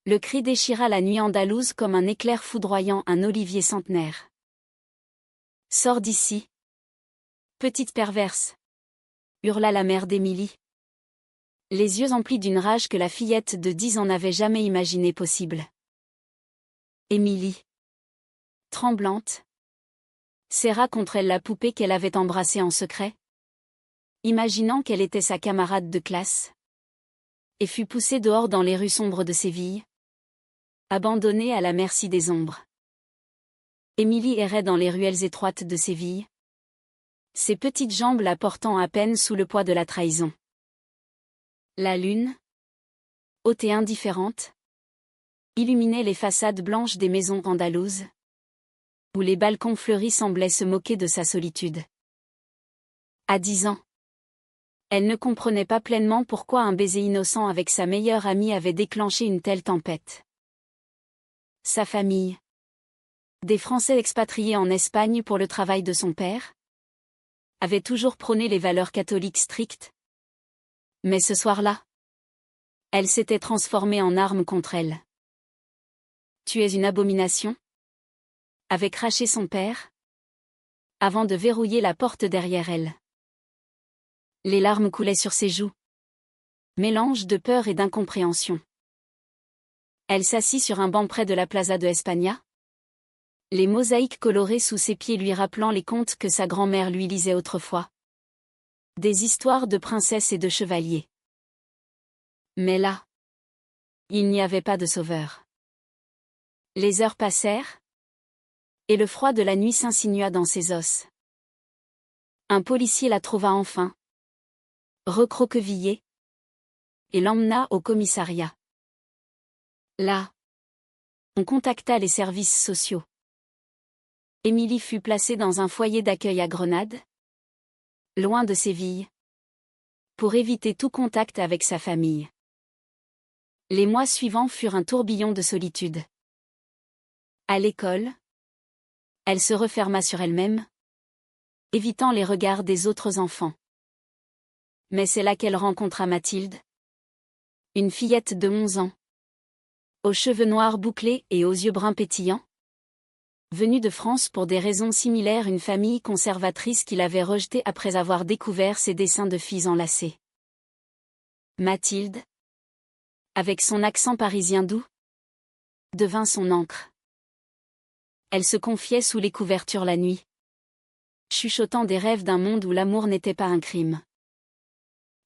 Le cri déchira la nuit andalouse comme un éclair foudroyant un olivier centenaire. Sors d'ici. Petite perverse, hurla la mère d'Émilie, les yeux emplis d'une rage que la fillette de 10 ans n'avait jamais imaginé possible. Émilie, tremblante, serra contre elle la poupée qu'elle avait embrassée en secret, imaginant qu'elle était sa camarade de classe, et fut poussée dehors dans les rues sombres de Séville, abandonnée à la merci des ombres. Émilie errait dans les ruelles étroites de Séville, ses petites jambes la portant à peine sous le poids de la trahison. La lune, haute et indifférente, illuminait les façades blanches des maisons andalouses, où les balcons fleuris semblaient se moquer de sa solitude. À 10 ans, elle ne comprenait pas pleinement pourquoi un baiser innocent avec sa meilleure amie avait déclenché une telle tempête. Sa famille. Des Français expatriés en Espagne pour le travail de son père, avait toujours prôné les valeurs catholiques strictes. Mais ce soir-là, elle s'était transformée en arme contre elle. Tu es une abomination, avait craché son père, avant de verrouiller la porte derrière elle. Les larmes coulaient sur ses joues, mélange de peur et d'incompréhension. Elle s'assit sur un banc près de la Plaza de España, les mosaïques colorées sous ses pieds lui rappelant les contes que sa grand-mère lui lisait autrefois. Des histoires de princesses et de chevaliers. Mais là, il n'y avait pas de sauveur. Les heures passèrent, et le froid de la nuit s'insinua dans ses os. Un policier la trouva enfin, recroquevillée, et l'emmena au commissariat. Là, on contacta les services sociaux. Émilie fut placée dans un foyer d'accueil à Grenade, loin de Séville, pour éviter tout contact avec sa famille. Les mois suivants furent un tourbillon de solitude. À l'école, elle se referma sur elle-même, évitant les regards des autres enfants. Mais c'est là qu'elle rencontra Mathilde, une fillette de 11 ans, aux cheveux noirs bouclés et aux yeux bruns pétillants, venue de France pour des raisons similaires, une famille conservatrice qui l'avait rejetée après avoir découvert ses dessins de filles enlacées. Mathilde, avec son accent parisien doux, devint son ancre. Elle se confiait sous les couvertures la nuit, chuchotant des rêves d'un monde où l'amour n'était pas un crime.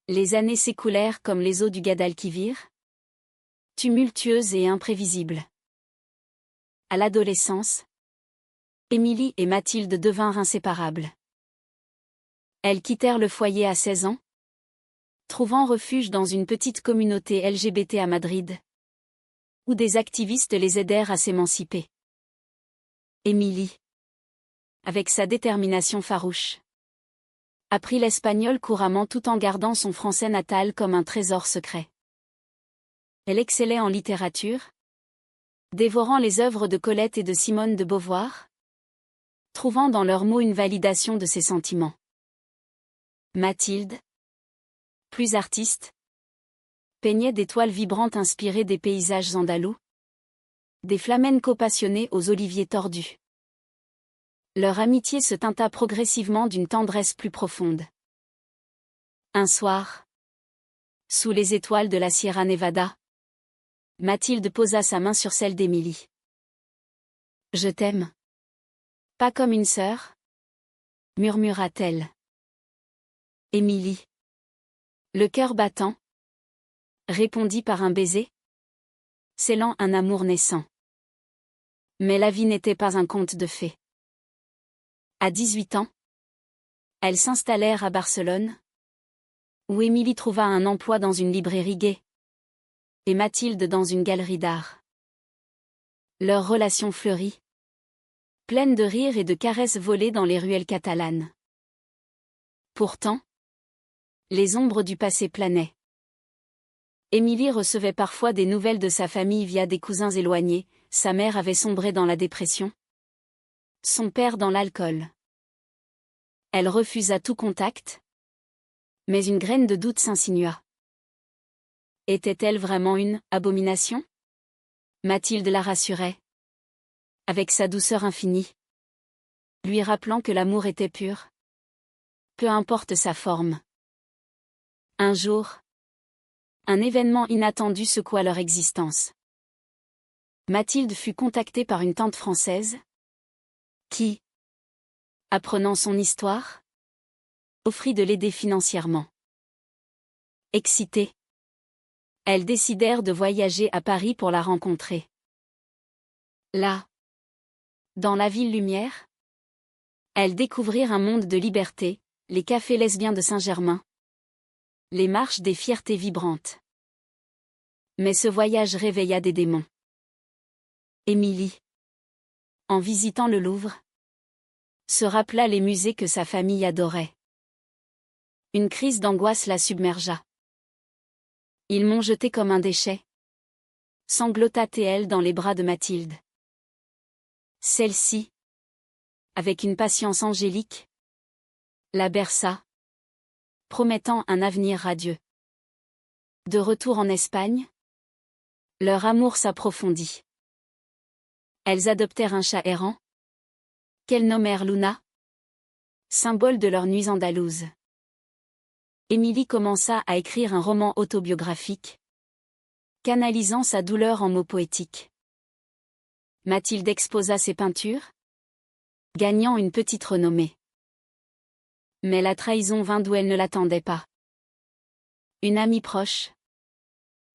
Les années s'écoulèrent comme les eaux du Guadalquivir, tumultueuses et imprévisibles. À l'adolescence, Émilie et Mathilde devinrent inséparables. Elles quittèrent le foyer à 16 ans, trouvant refuge dans une petite communauté LGBT à Madrid, où des activistes les aidèrent à s'émanciper. Émilie, avec sa détermination farouche, apprit l'espagnol couramment tout en gardant son français natal comme un trésor secret. Elle excellait en littérature, dévorant les œuvres de Colette et de Simone de Beauvoir, trouvant dans leurs mots une validation de ses sentiments. Mathilde, plus artiste, peignait des toiles vibrantes inspirées des paysages andalous, des flamencos passionnés aux oliviers tordus. Leur amitié se teinta progressivement d'une tendresse plus profonde. Un soir, sous les étoiles de la Sierra Nevada, Mathilde posa sa main sur celle d'Émilie. « Je t'aime. Pas comme une sœur ?» murmura-t-elle. Émilie, le cœur battant, répondit par un baiser, scellant un amour naissant. Mais la vie n'était pas un conte de fées. À 18 ans, elles s'installèrent à Barcelone, où Émilie trouva un emploi dans une librairie gay, et Mathilde dans une galerie d'art. Leur relation fleurit, pleine de rires et de caresses volées dans les ruelles catalanes. Pourtant, les ombres du passé planaient. Émilie recevait parfois des nouvelles de sa famille via des cousins éloignés, sa mère avait sombré dans la dépression, son père dans l'alcool. Elle refusa tout contact, mais une graine de doute s'insinua. Était-elle vraiment une abomination ? Mathilde la rassurait. Avec sa douceur infinie. Lui rappelant que l'amour était pur. Peu importe sa forme. Un jour. Un événement inattendu secoua leur existence. Mathilde fut contactée par une tante française. Qui, apprenant son histoire, offrit de l'aider financièrement. Excitées, elles décidèrent de voyager à Paris pour la rencontrer. Là, dans la ville lumière, elles découvrirent un monde de liberté, les cafés lesbiens de Saint-Germain, les marches des fiertés vibrantes. Mais ce voyage réveilla des démons. Émilie, en visitant le Louvre, se rappela les musées que sa famille adorait. Une crise d'angoisse la submergea. Ils m'ont jeté comme un déchet. Sanglota-t-elle dans les bras de Mathilde. Celle-ci, avec une patience angélique, la berça, promettant un avenir radieux. De retour en Espagne, leur amour s'approfondit. Elles adoptèrent un chat errant, qu'elles nommèrent Luna, symbole de leurs nuits andalouses. Émilie commença à écrire un roman autobiographique, canalisant sa douleur en mots poétiques. Mathilde exposa ses peintures, gagnant une petite renommée. Mais la trahison vint d'où elle ne l'attendait pas. Une amie proche,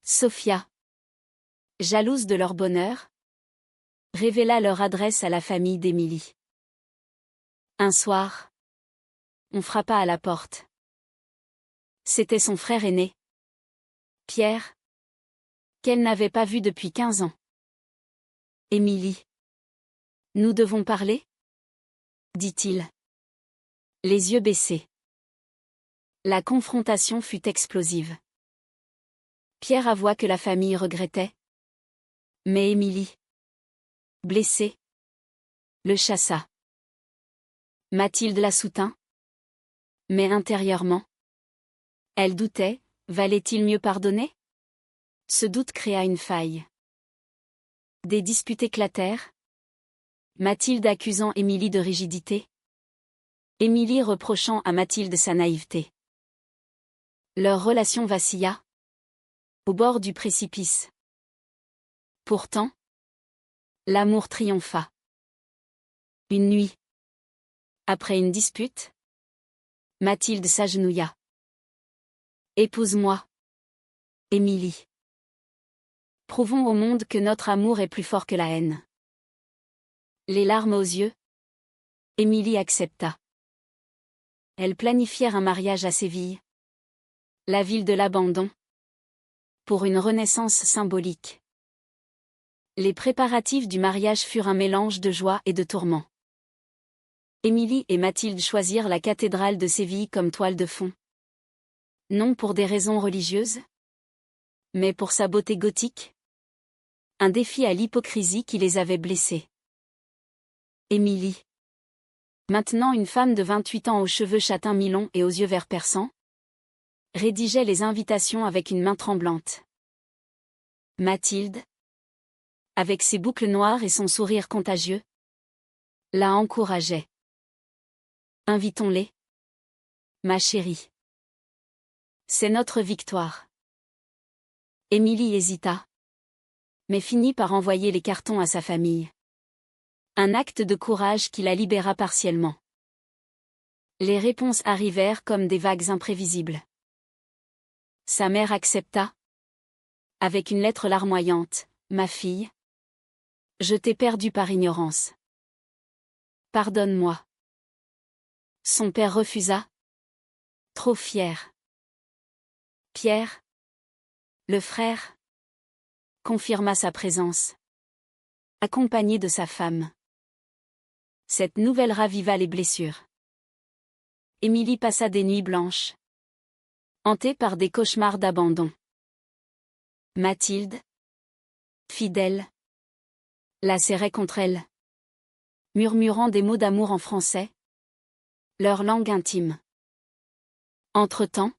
Sophia, jalouse de leur bonheur, révéla leur adresse à la famille d'Émilie. Un soir, on frappa à la porte. C'était son frère aîné, Pierre, qu'elle n'avait pas vu depuis 15 ans. Émilie. Nous devons parler ? dit-il. Les yeux baissés. La confrontation fut explosive. Pierre avoua que la famille regrettait. Mais Émilie, blessée, le chassa. Mathilde la soutint. Mais intérieurement, elle doutait, valait-il mieux pardonner ? Ce doute créa une faille. Des disputes éclatèrent. Mathilde accusant Émilie de rigidité. Émilie reprochant à Mathilde sa naïveté. Leur relation vacilla. Au bord du précipice. Pourtant, l'amour triompha. Une nuit. Après une dispute, Mathilde s'agenouilla. Épouse-moi, Émilie. Prouvons au monde que notre amour est plus fort que la haine. Les larmes aux yeux, Émilie accepta. Elles planifièrent un mariage à Séville, la ville de l'abandon, pour une renaissance symbolique. Les préparatifs du mariage furent un mélange de joie et de tourments. Émilie et Mathilde choisirent la cathédrale de Séville comme toile de fond. Non pour des raisons religieuses, mais pour sa beauté gothique. Un défi à l'hypocrisie qui les avait blessés. Émilie. Maintenant une femme de 28 ans aux cheveux châtains mi-longs et aux yeux verts perçants, rédigeait les invitations avec une main tremblante. Mathilde, avec ses boucles noires et son sourire contagieux, la encourageait. Invitons-les, ma chérie. C'est notre victoire. Émilie hésita, mais finit par envoyer les cartons à sa famille. Un acte de courage qui la libéra partiellement. Les réponses arrivèrent comme des vagues imprévisibles. Sa mère accepta. Avec une lettre larmoyante, « Ma fille, je t'ai perdue par ignorance. Pardonne-moi. » Son père refusa. Trop fier. Pierre, le frère, confirma sa présence, accompagné de sa femme. Cette nouvelle raviva les blessures. Émilie passa des nuits blanches, hantée par des cauchemars d'abandon. Mathilde, fidèle, la serrait contre elle, murmurant des mots d'amour en français, leur langue intime. Entre-temps,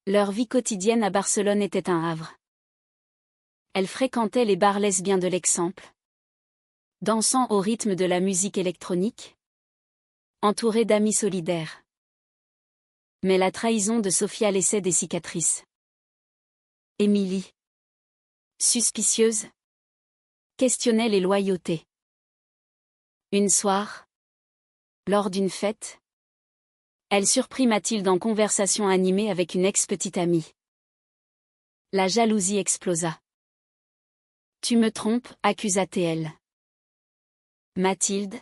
leur vie quotidienne à Barcelone était un havre. Elle fréquentait les bars lesbiens de l'Exemple, dansant au rythme de la musique électronique, entourée d'amis solidaires. Mais la trahison de Sophia laissait des cicatrices. Émilie, suspicieuse, questionnait les loyautés. Une soir, lors d'une fête, elle surprit Mathilde en conversation animée avec une ex-petite amie. La jalousie explosa. « Tu me trompes » accusa-t-elle. Mathilde,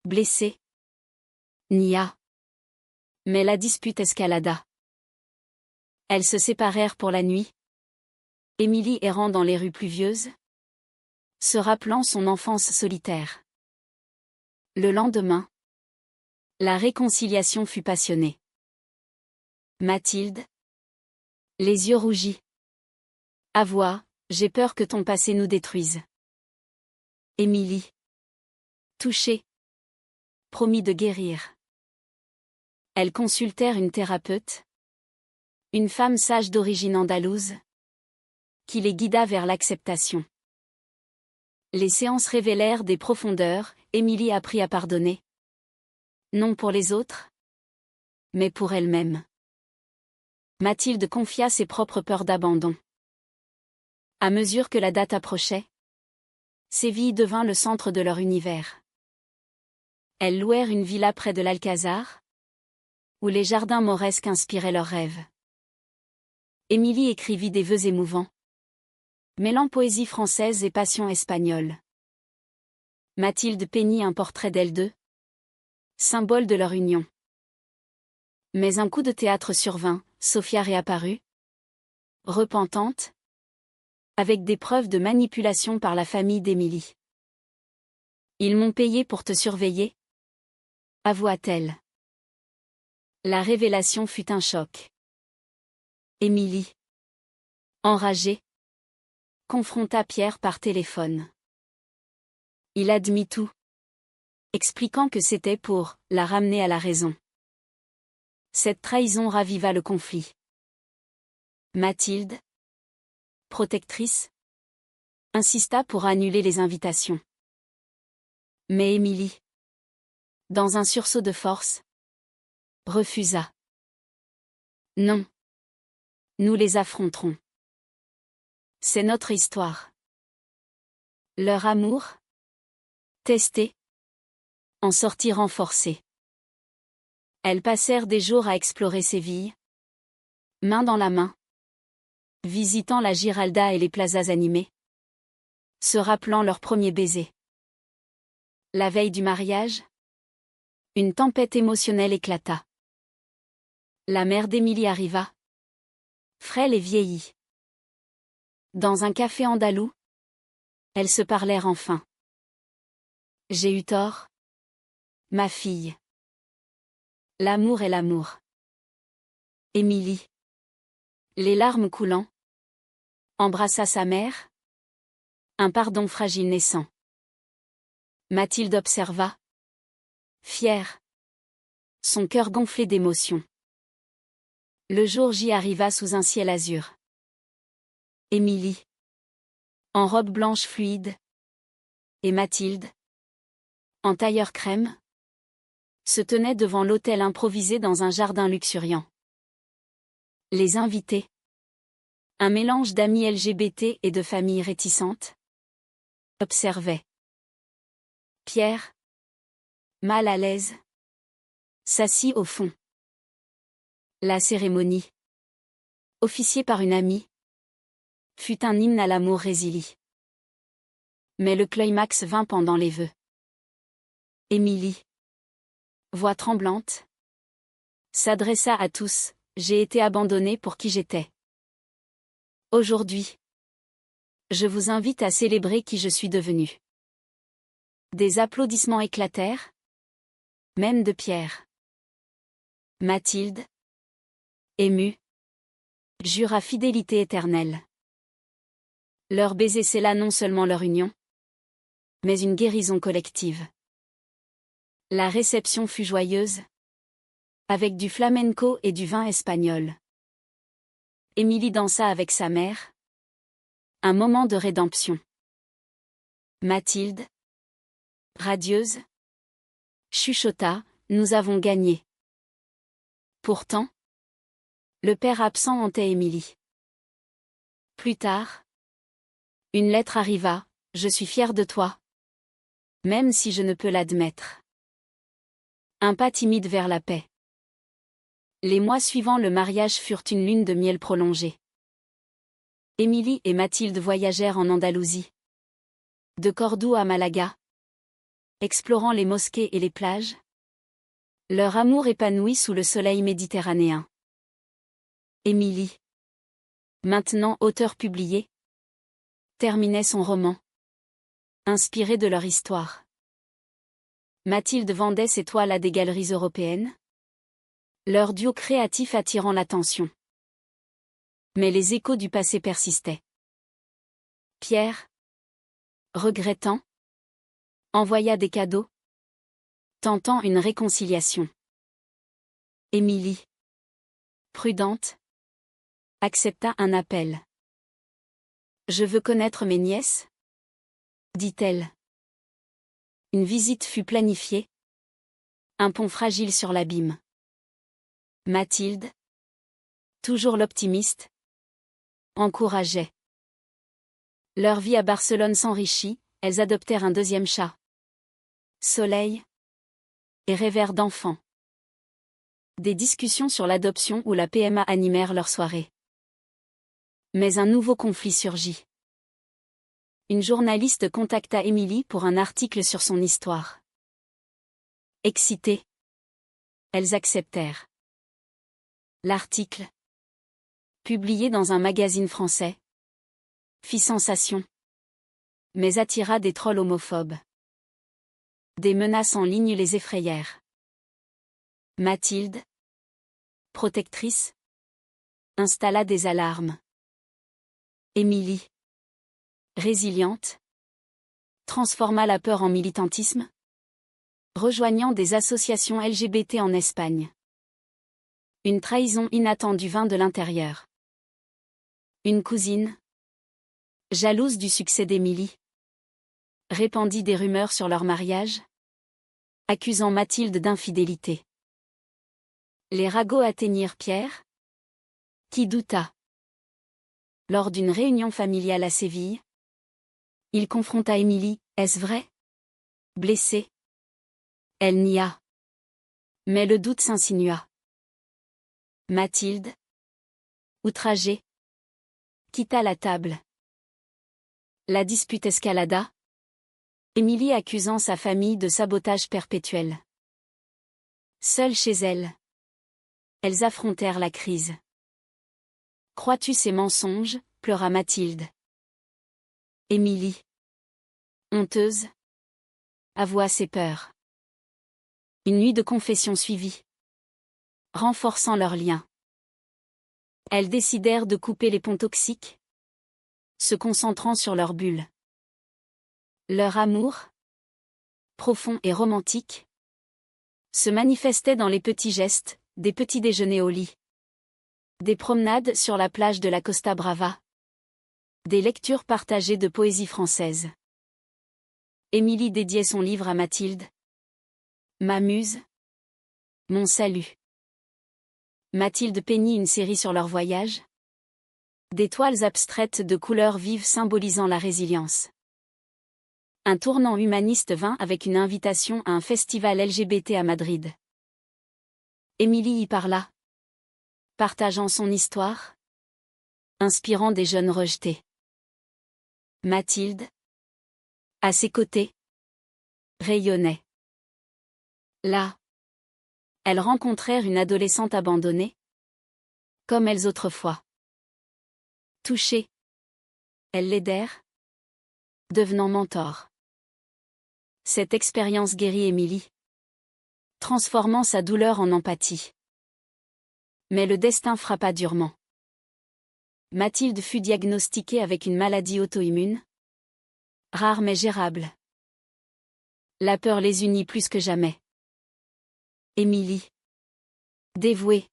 blessée, nia. Mais la dispute escalada. Elles se séparèrent pour la nuit. Émilie errant dans les rues pluvieuses, se rappelant son enfance solitaire. Le lendemain, la réconciliation fut passionnée. Mathilde, les yeux rougis. Avoua, j'ai peur que ton passé nous détruise. Émilie, touchée, promit de guérir. Elles consultèrent une thérapeute, une femme sage d'origine andalouse, qui les guida vers l'acceptation. Les séances révélèrent des profondeurs, Émilie apprit à pardonner. Non pour les autres, mais pour elle-même. Mathilde confia ses propres peurs d'abandon. À mesure que la date approchait, Séville devint le centre de leur univers. Elles louèrent une villa près de l'Alcazar, où les jardins mauresques inspiraient leurs rêves. Émilie écrivit des vœux émouvants, mêlant poésie française et passion espagnole. Mathilde peignit un portrait d'elles deux, symbole de leur union. Mais un coup de théâtre survint, Sophia réapparut, repentante, avec des preuves de manipulation par la famille d'Émilie. Ils m'ont payé pour te surveiller, avoua-t-elle. La révélation fut un choc. Émilie, enragée, confronta Pierre par téléphone. Il admit tout, expliquant que c'était pour la ramener à la raison. Cette trahison raviva le conflit. Mathilde, protectrice, insista pour annuler les invitations. Mais Émilie, dans un sursaut de force, refusa. Non. Nous les affronterons. C'est notre histoire. Leur amour, testé, en sortit renforcé. Elles passèrent des jours à explorer Séville, main dans la main, visitant la Giralda et les plazas animés, se rappelant leur premier baiser. La veille du mariage, une tempête émotionnelle éclata. La mère d'Émilie arriva, frêle et vieillie. Dans un café andalou, elles se parlèrent enfin. J'ai eu tort, ma fille. L'amour est l'amour. Émilie, les larmes coulant, embrassa sa mère. Un pardon fragile naissant. Mathilde observa, fière, son cœur gonflé d'émotion. Le jour J arriva sous un ciel azur. Émilie, en robe blanche fluide, et Mathilde, en tailleur crème, se tenaient devant l'hôtel improvisé dans un jardin luxuriant. Les invités, un mélange d'amis LGBT et de familles réticentes, observaient. Pierre, mal à l'aise, s'assit au fond. La cérémonie, officiée par une amie, fut un hymne à l'amour résili. Mais le climax vint pendant les vœux. Émilie, voix tremblante, s'adressa à tous, j'ai été abandonnée pour qui j'étais. Aujourd'hui, je vous invite à célébrer qui je suis devenue. Des applaudissements éclatèrent, même de Pierre. Mathilde, émue, jura fidélité éternelle. Leur baiser scella non seulement leur union, mais une guérison collective. La réception fut joyeuse, avec du flamenco et du vin espagnol. Émilie dansa avec sa mère, Un moment de rédemption. Mathilde, radieuse, chuchota, nous avons gagné. Pourtant, le père absent hantait Émilie. Plus tard, une lettre arriva, je suis fière de toi. Même si je ne peux l'admettre. Un pas timide vers la paix. Les mois suivant le mariage furent une lune de miel prolongée. Émilie et Mathilde voyagèrent en Andalousie. De Cordoue à Malaga. Explorant les mosquées et les plages. Leur amour épanoui sous le soleil méditerranéen. Émilie, maintenant auteure publiée, terminait son roman. Inspiré de leur histoire. Mathilde vendait ses toiles à des galeries européennes. Leur duo créatif attirant l'attention. Mais les échos du passé persistaient. Pierre, regrettant, envoya des cadeaux, tentant une réconciliation. Émilie, prudente, accepta un appel. Je veux connaître mes nièces, dit-elle. Une visite fut planifiée. Un pont fragile sur l'abîme. Mathilde, toujours l'optimiste, encourageait. Leur vie à Barcelone s'enrichit, elles adoptèrent un deuxième chat. Soleil et rêvèrent d'enfants. Des discussions sur l'adoption ou la PMA animèrent leur soirée. Mais un nouveau conflit surgit. Une journaliste contacta Émilie pour un article sur son histoire. Excitées, elles acceptèrent. L'article, publié dans un magazine français, fit sensation, mais attira des trolls homophobes. Des menaces en ligne les effrayèrent. Mathilde, protectrice, installa des alarmes. Émilie, résiliente, transforma la peur en militantisme, rejoignant des associations LGBT en Espagne. Une trahison inattendue vint de l'intérieur. Une cousine, jalouse du succès d'Émilie, répandit des rumeurs sur leur mariage, accusant Mathilde d'infidélité. Les ragots atteignirent Pierre, qui douta. Lors d'une réunion familiale à Séville, il confronta Émilie, est-ce vrai? Blessée. Elle nia. Mais le doute s'insinua. Mathilde, outragée, quitta la table. La dispute escalada. Émilie accusant sa famille de sabotage perpétuel. Seule chez elle, elles affrontèrent la crise. Crois-tu ces mensonges? Pleura Mathilde. Émilie, honteuse, avoua ses peurs. Une nuit de confession suivit, renforçant leurs liens. Elles décidèrent de couper les ponts toxiques, se concentrant sur leur bulle. Leur amour, profond et romantique, se manifestait dans les petits gestes, des petits déjeuners au lit, des promenades sur la plage de la Costa Brava, des lectures partagées de poésie française. Émilie dédiait son livre à Mathilde. Ma muse, mon salut. Mathilde peignit une série sur leur voyage. Des toiles abstraites de couleurs vives symbolisant la résilience. Un tournant humaniste vint avec une invitation à un festival LGBT à Madrid. Émilie y parla, partageant son histoire, inspirant des jeunes rejetés. Mathilde, à ses côtés, rayonnait. Là, elles rencontrèrent une adolescente abandonnée, comme elles autrefois. Touchées, elles l'aidèrent, devenant mentor. Cette expérience guérit Émilie, transformant sa douleur en empathie. Mais le destin frappa durement. Mathilde fut diagnostiquée avec une maladie auto-immune, rare mais gérable. La peur les unit plus que jamais. Émilie, dévouée,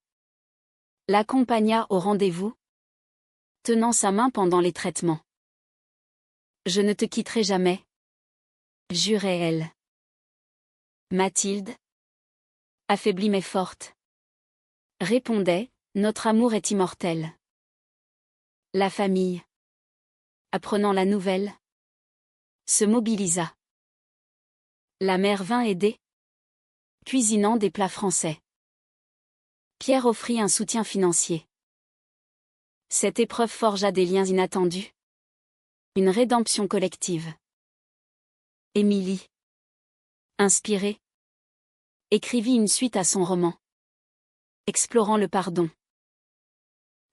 l'accompagna au rendez-vous, tenant sa main pendant les traitements. Je ne te quitterai jamais, jurait elle. Mathilde, affaiblie mais forte, répondait, notre amour est immortel. La famille, apprenant la nouvelle, se mobilisa. La mère vint aider, cuisinant des plats français. Pierre offrit un soutien financier. Cette épreuve forgea des liens inattendus. Une rédemption collective. Émilie, inspirée, écrivit une suite à son roman. Explorant le pardon.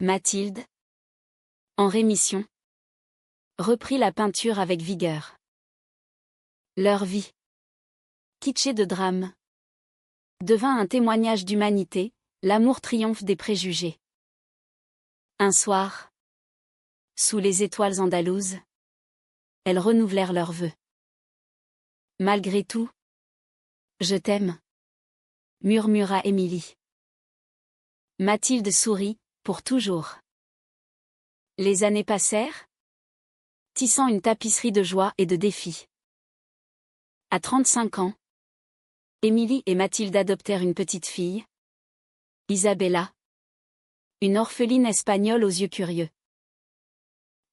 Mathilde, en rémission, reprit la peinture avec vigueur. Leur vie, kitschée de drame, devint un témoignage d'humanité, l'amour triomphe des préjugés. Un soir, sous les étoiles andalouses, elles renouvelèrent leurs vœux. Malgré tout, je t'aime, murmura Émilie. Mathilde sourit, pour toujours. Les années passèrent, tissant une tapisserie de joie et de défis. À 35 ans, Émilie et Mathilde adoptèrent une petite fille, Isabella, une orpheline espagnole aux yeux curieux.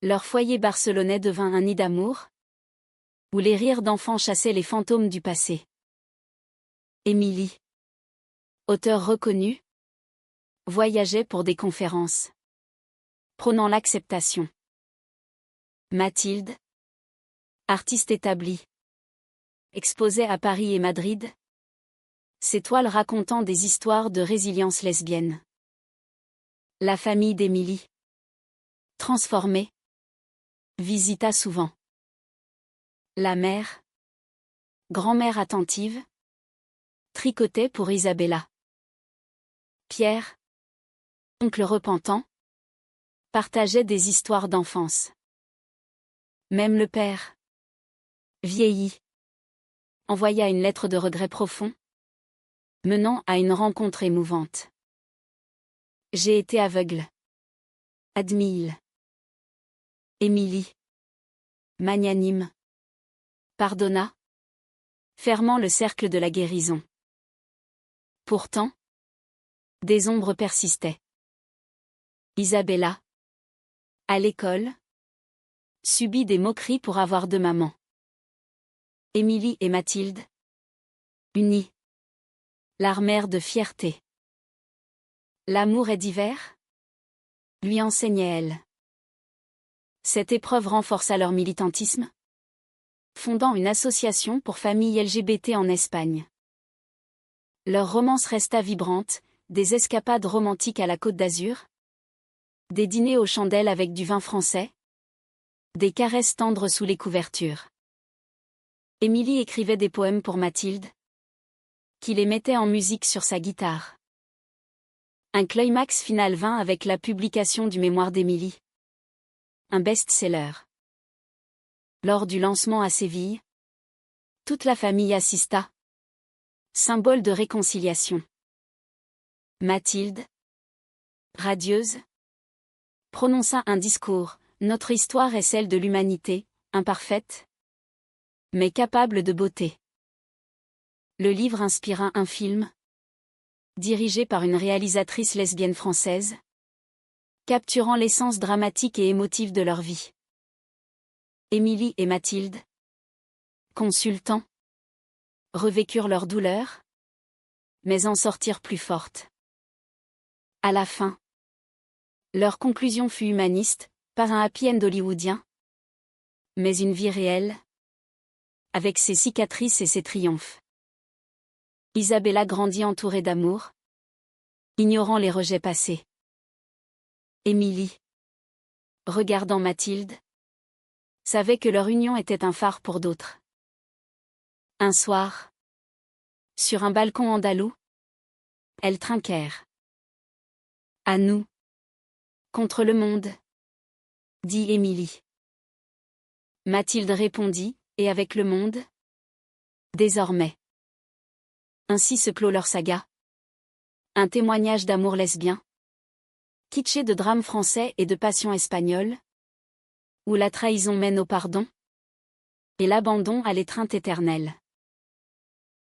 Leur foyer barcelonais devint un nid d'amour, où les rires d'enfants chassaient les fantômes du passé. Émilie, auteure reconnue, voyageait pour des conférences, prônant l'acceptation. Mathilde, artiste établie, exposait à Paris et Madrid, ses toiles racontant des histoires de résilience lesbienne. La famille d'Émilie, transformée, visita souvent. La mère, grand-mère attentive, tricotait pour Isabella. Pierre, oncle repentant, partageait des histoires d'enfance. Même le père, vieilli, envoya une lettre de regret profond, menant à une rencontre émouvante. J'ai été aveugle, admit-il. Émilie, magnanime, pardonna, fermant le cercle de la guérison. Pourtant, des ombres persistaient. Isabella, à l'école, subit des moqueries pour avoir deux mamans. Émilie et Mathilde, unies, l'armèrent de fierté. L'amour est divers, lui enseignait-elle. Cette épreuve renforça leur militantisme, fondant une association pour familles LGBT en Espagne. Leur romance resta vibrante, des escapades romantiques à la Côte d'Azur, des dîners aux chandelles avec du vin français, des caresses tendres sous les couvertures. Émilie écrivait des poèmes pour Mathilde, qui les mettait en musique sur sa guitare. Un climax final vint avec la publication du mémoire d'Émilie. Un best-seller. Lors du lancement à Séville, toute la famille assista. Symbole de réconciliation. Mathilde, radieuse, prononça un discours. Notre histoire est celle de l'humanité, imparfaite, mais capable de beauté. Le livre inspira un film, dirigé par une réalisatrice lesbienne française, capturant l'essence dramatique et émotive de leur vie. Émilie et Mathilde, consultant, revécurent leur douleur, mais en sortirent plus fortes. À la fin, leur conclusion fut humaniste, pas un happy end hollywoodien, mais une vie réelle, avec ses cicatrices et ses triomphes. Isabella grandit entourée d'amour, ignorant les rejets passés. Émilie, regardant Mathilde, savait que leur union était un phare pour d'autres. Un soir, sur un balcon andalou, elles trinquèrent. À nous, contre le monde, dit Émilie. Mathilde répondit, et avec le monde, désormais. Ainsi se clôt leur saga. Un témoignage d'amour lesbien, kitsché de drame français et de passion espagnole, où la trahison mène au pardon, et l'abandon à l'étreinte éternelle.